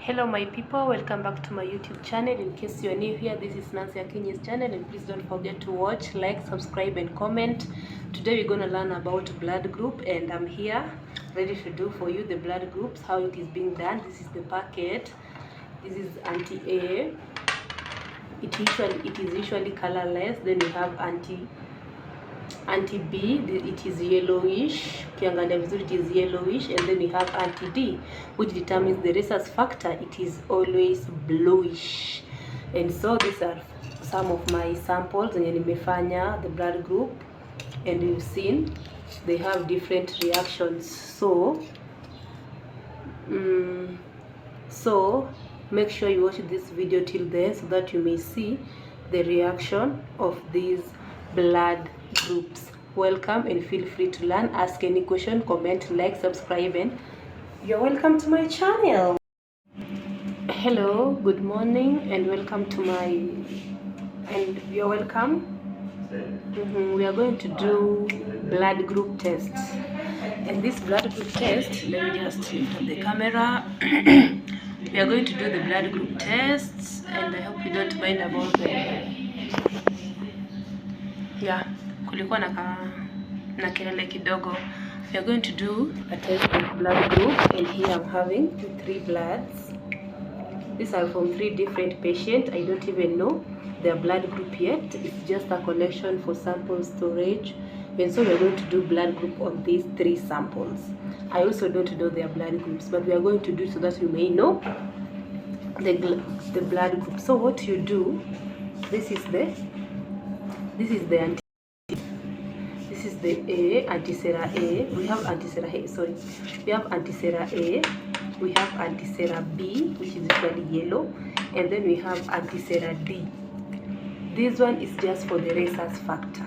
Hello my people, welcome back to my YouTube channel. In case you are new here, this is Nancy Akinyi's channel, and please don't forget to watch, like, subscribe and comment. Today we're going to learn about blood group, and I'm here ready to do for you the blood groups, how it is being done. This is the packet. This is anti-A. It is usually colorless. Then we have anti-B, it is yellowish. Ukiangalia vizuri, it is yellowish. And then we have anti-D, which determines the rhesus factor. It is always bluish. And so these are some of my samples zenye nimefanya the blood group, and you've seen they have different reactions. So make sure you watch this video till then so that you may see the reaction of these blood groups. Welcome, and feel free to learn, ask any question, comment, like, subscribe, and you're welcome to my channel. Hello, good morning, and welcome to you're welcome. We are going to do blood group tests, and this blood group test, let me just lift up the camera. We are going to do the blood group tests, and I hope you don't mind about kulikuwa na kelele kidogo. We are going to do a test of blood group, and here I'm having 3 bloods. These are from 3 different patients. I don't even know their blood group yet. It's just a collection for sample storage, and so we are going to do blood group on these 3 samples. I also don't know their blood groups, but we are going to do so that you may know the blood group. So what you do, this is the A, antisera A. We have antisera A, we have antisera A, we have antisera B, which is usually yellow, and then we have antisera D. This one is just for the rhesus factor.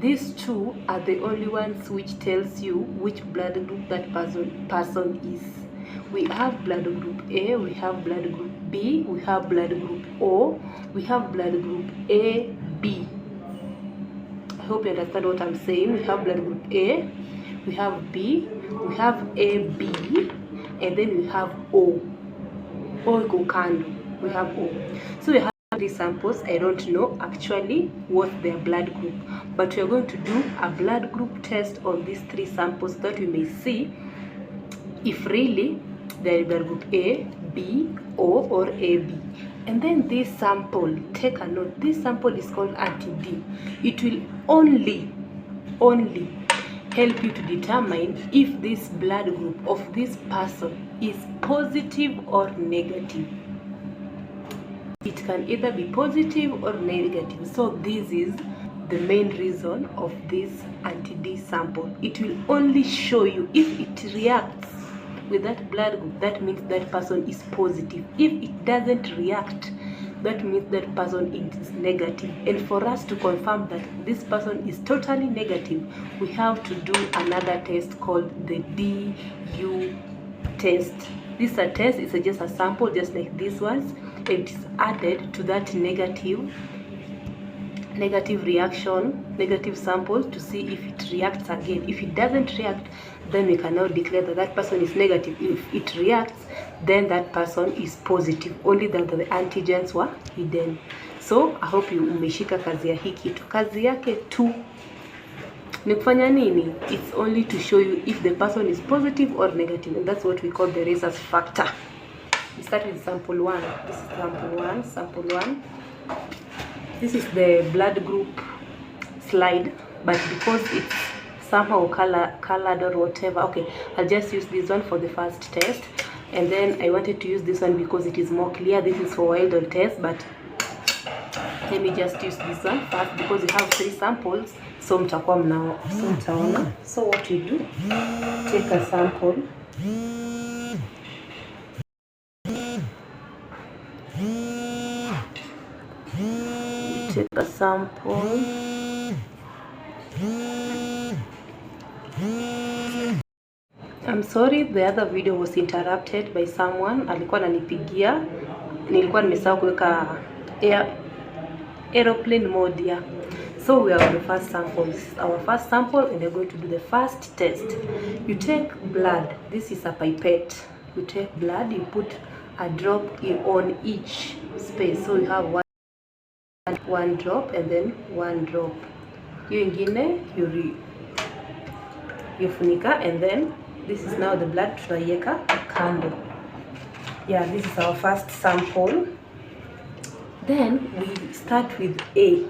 These 2 are the only ones which tells you which blood group that person is. We have blood group A, we have blood group B, we have blood group O, we have blood group A, B. I hope you understand what I'm saying. We have blood group A, we have B, we have AB, and then we have O. We have O. So we have these samples. I don't know actually what their blood group, but we are going to do a blood group test on these 3 samples so that we may see if really they are blood group A, B, O, or AB. And then this sample, take a note, this sample is called anti-D. It will only help you to determine if this blood group of this person is positive or negative. It can either be positive or negative. So this is the main reason of this anti-D sample. It will only show you if it reacts with that blood group, that means that person is positive. If it doesn't react, that means that person is negative. And for us to confirm that this person is totally negative, we have to do another test called the DU test. This is a test, it's just a sample just like this one. It is added to that negative reaction, negative sample, to see if it reacts again. If it doesn't react, then we can now declare that that person is negative. If it reacts, then that person is positive, only that the antigens were hidden. So I hope you umeshika kazi ya hii kitu. Kazi yake tu ni kufanya nini? It's only to show you if the person is positive or negative, and that's what we call the rhesus factor. We start with sample 1. This is sample 1. This is the blood group slide, but because it's somehow colored or whatever, okay, I'll just use this one for the first test. And then I wanted to use this one because it is more clear. This is for wild on test, but let me just use this one first because we have 3 samples. So mtakuwa mtaona. So what you do, take a sample. Take a sample. I'm sorry, the other video was interrupted by someone. Alikuwa ananipigia. Nilikuwa nimesahau kuweka aeroplane mode here. So we are on the first sample. This is our first sample, and we're going to do the first test. You take blood. This is a pipette. You take blood, you put a drop on each space. So you have one drop and then one drop. Hiyo ingine yufunika, and then this is now the blood tunaiweka kando. Yeah, this is our first sample. Then we start with A.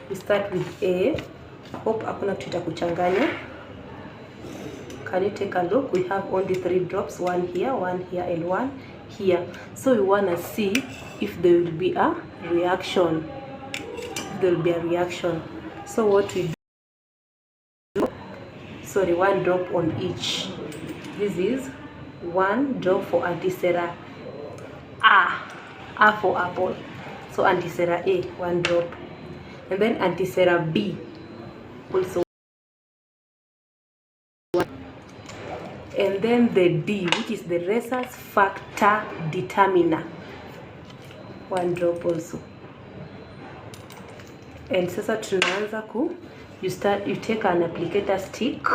We start with A. Hope hakuna kitu kuchanganya. Can you take a look? We have only 3 drops, one here, and one here. So we want to see if there will be a reaction. There will be a reaction. So what we do, sorry, 1 drop on each. This is 1 drop for Antisera A for apple. So Antisera A, 1 drop. And then Antisera B also. And then the D, which is the rhesus factor determiner, 1 drop also. And sasa tunaanza you take an applicator stick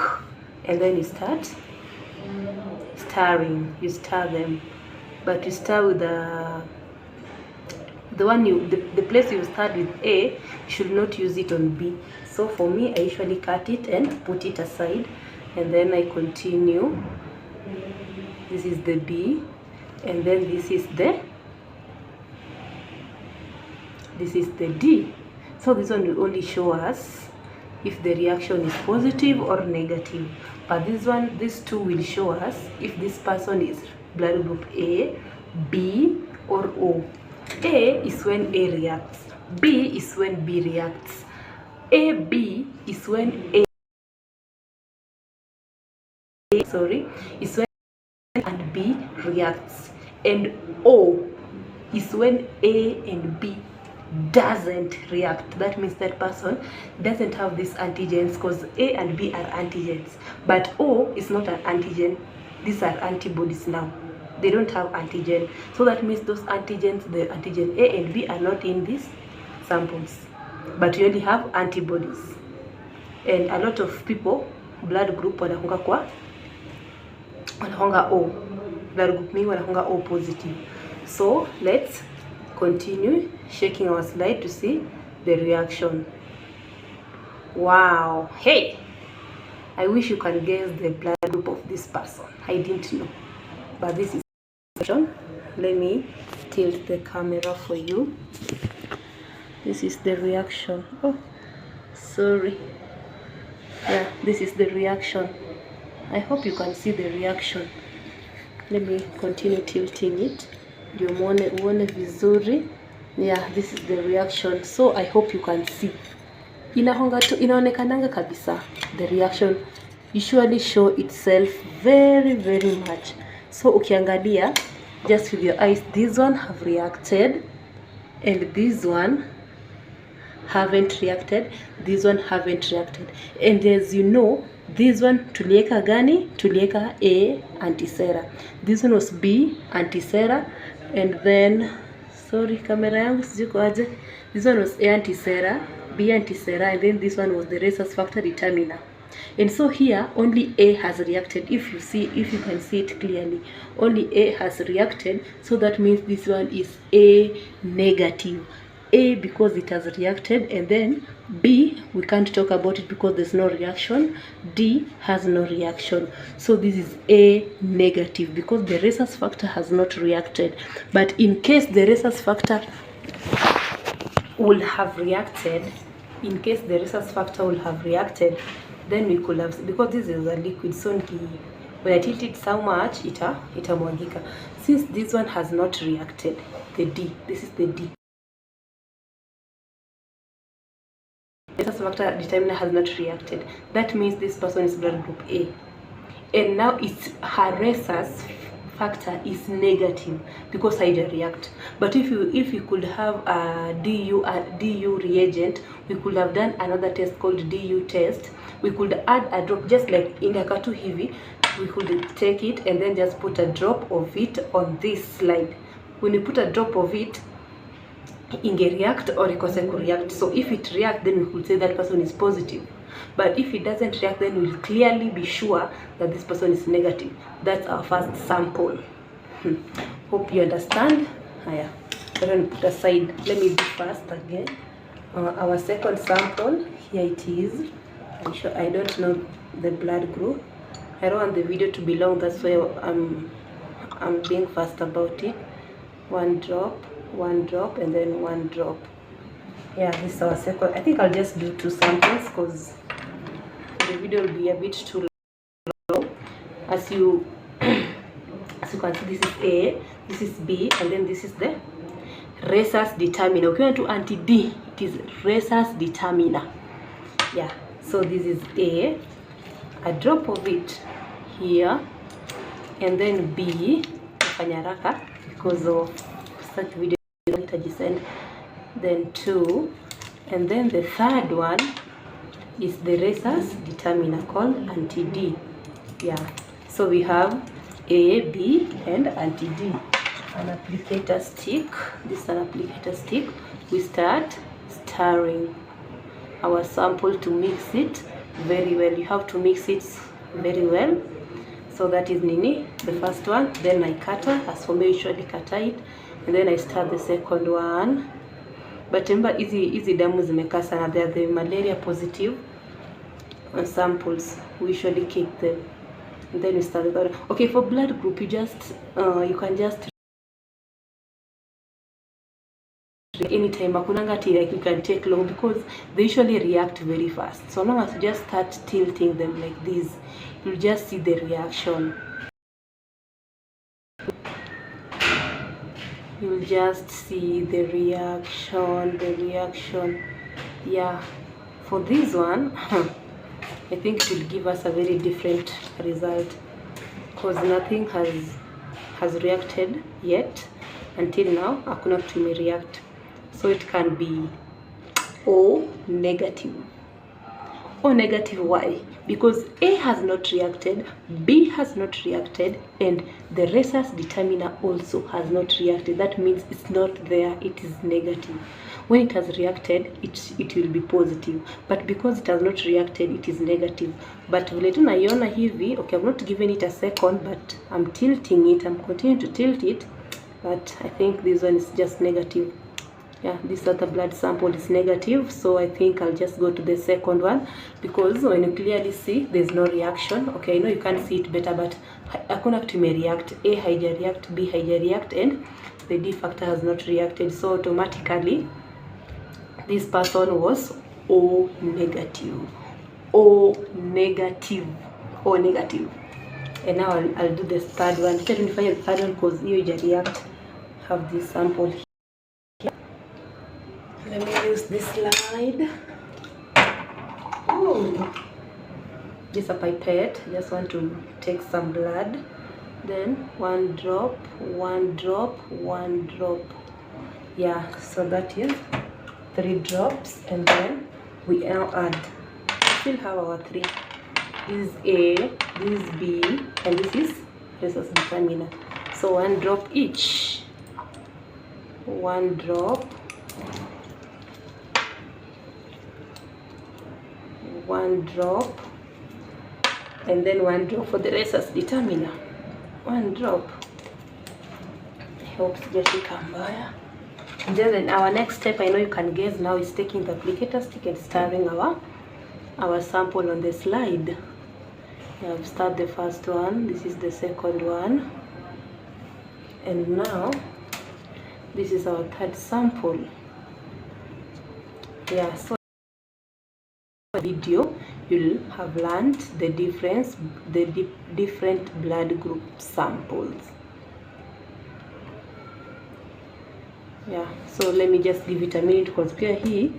and then you start stirring. You stir them, but you stir with the place you start with A, you should not use it on B. So for me, I usually cut it and put it aside, and then I continue. This is the B, and then this is the D. So this one will only show us if the reaction is positive or negative, but these two will show us if this person is blood group A, B, or O. A is when A reacts, B is when B reacts, AB is when A is when and B reacts, and O is when A and B doesn't react. That means that person doesn't have these antigens, because A and B are antigens, but O is not an antigen. These are antibodies now. They don't have antigen. So that means those antigens, the antigen A and B, are not in these samples, but you only have antibodies. And a lot of people blood group wanahonga O, blood group mingi wanahonga O positive. So let's continue shaking our slide to see the reaction. Wow, hey, I wish you can guess the blood group of this person. I didn't know, but this is reaction. Let me tilt the camera for you. This is the reaction. Oh, sorry. Yeah, this is the reaction. I hope you can see the reaction. Let me continue tilting it. Ndio muone vizuri. Yeah, this is the reaction. So I hope you can see. Inaonekananga kabisa. The reaction usually show itself very much. So ukiangalia just with your eyes, this one have reacted and this one haven't reacted, this one haven't reacted. And as you know, this one tulieka gani? Tulieka A, Antisera. This one was B, Antisera. And then, sorry, camera yangu sijiko aje. This one was A, Antisera, B, Antisera, and then this one was the rhesus factor determiner. And so here only A has reacted. If you can see it clearly, only A has reacted. So that means this one is A negative. A because it has reacted, and then B, we can't talk about it because there's no reaction. D has no reaction. So this is A negative because the rhesus factor has not reacted. But in case the rhesus factor will have reacted, then we could have, because this is a liquid, so when I tilt it so much, itamwagika. Since this one has not reacted, the D, this is the D. Rhesus factor determiner has not reacted. That means this person is blood group A. And now her rhesus factor is negative because I didn't react. But if you could have a DU reagent, we could have done another test called DU test. We could add a drop, just like in Indakatu hivi, we could take it and then just put a drop of it on this slide. When you put a drop of it, inge react or ikose react. So if it reacts, then we could say that person is positive. But if it doesn't react, then we'll clearly be sure that this person is negative. That's our first sample. Hope you understand. Haya, let me put aside. Let me do first again. Our second sample, here it is. I don't know the blood group. I don't want the video to be long, that's why I'm being fast about it. One drop, and then one drop. Yeah, this is our second. I think I'll just do 2 samples because the video will be a bit too long. As you can see, this is A, this is B, and then this is the rhesus determiner. Okay, to anti-D, it is rhesus determiner. Yeah, so this is a drop of it here, and then B, because of such video, then 2, and then the third one is the rhesus determiner called anti-D. Yeah, so we have A, B, and anti-D. An applicator stick. This is an applicator stick. We start stirring our sample to mix it very well. You have to mix it very well. So that is Nini, the first one. Then I cutter, as for me, I usually cutter it, and then I start the second one. But remember, easy damu zimekaa sana. They are the malaria positive samples. We usually keep them, and then we start the third. Okay, for blood group, you can just anytime. Like you can take long because they usually react very fast. So long as you just start tilting them like this, you'll just see the reaction. You'll just see the reaction. Yeah, for this one I think it will give us a very different result because nothing has reacted yet. Until now hakuna kitu imereact, so it can be O negative. O negative, why? Because A has not reacted, B has not reacted, and the rhesus determiner also has not reacted. That means it's not there, it is negative. When it has reacted, it will be positive, but because it has not reacted, it is negative. But vile tunaiona hivi, okay, I'm not giving it a second, but I'm tilting it, I'm continuing to tilt it, but I think this one is just negative. Yeah, this other blood sample is negative, so I think I'll just go to the second one because when you clearly see there's no reaction. Okay, I know you can't see it better, but hakuna kitu imereact. A haija react, B haija react, and the D factor has not reacted, so automatically this person was O negative. O negative. O negative. And now I'll do the third one. Let me find the third one because you react. Have this sample here. Let me use this slide. Oh, just a pipette. I just want to take some blood. Then one drop. Yeah, so that is 3 drops, and then we now add. We still have our 3. This is A, this is B, and this is rhesus determiner. So 1 drop each. 1 drop. 1 drop, and then 1 drop for the rhesus determiner. 1 drop. I hope sijashika mbaya. And then our next step, I know you can guess now, is taking the applicator stick and stirring our sample on the slide. Yeah, I've started the first one. This is the second one, and now this is our third sample. Yeah, so video you'll have learned the difference, the different blood group samples. Yeah, so let me just give it a minute because pia hii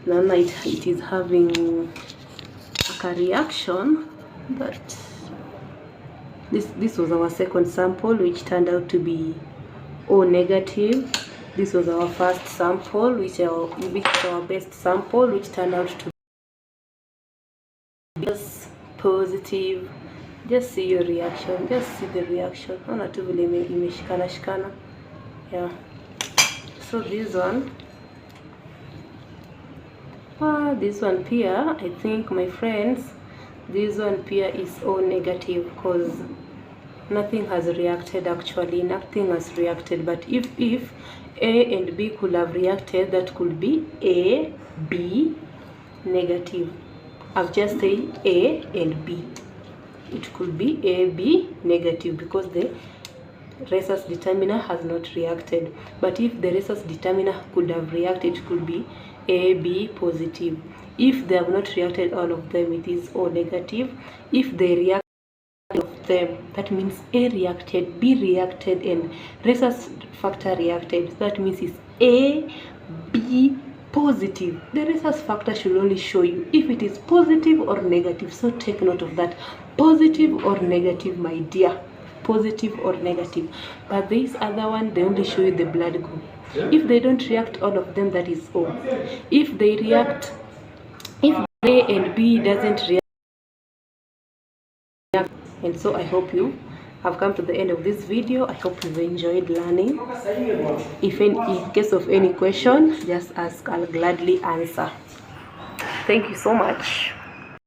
naona it is having a reaction. But this was our second sample, which turned out to be O negative. This was our first sample, which is our best sample, which turned out to just positive. Just see your reaction, just see the reaction. Ona tu vile imeshikana shikana. Yeah, so this one pia, I think, my friends, this one pia is O negative because Nothing has reacted, actually. Nothing has reacted. But if A and B could have reacted, that could be A, B, negative. I've just said A and B. It could be A, B, negative, because the rhesus determiner has not reacted. But if the rhesus determiner could have reacted, it could be A, B, positive. If they have not reacted, all of them, it is O, negative. If they react of them, that means A reacted, B reacted, and rhesus factor reacted. That means it's A, B, positive. The rhesus factor should only show you if it is positive or negative. So take note of that. Positive or negative, my dear. Positive or negative. But this other one, they only show you the blood group. If they don't react, all of them, that is O. If they react, if A and B doesn't react, and so I hope you have come to the end of this video. I hope you've enjoyed learning. If in case of any question, just ask, I'll gladly answer. Thank you so much.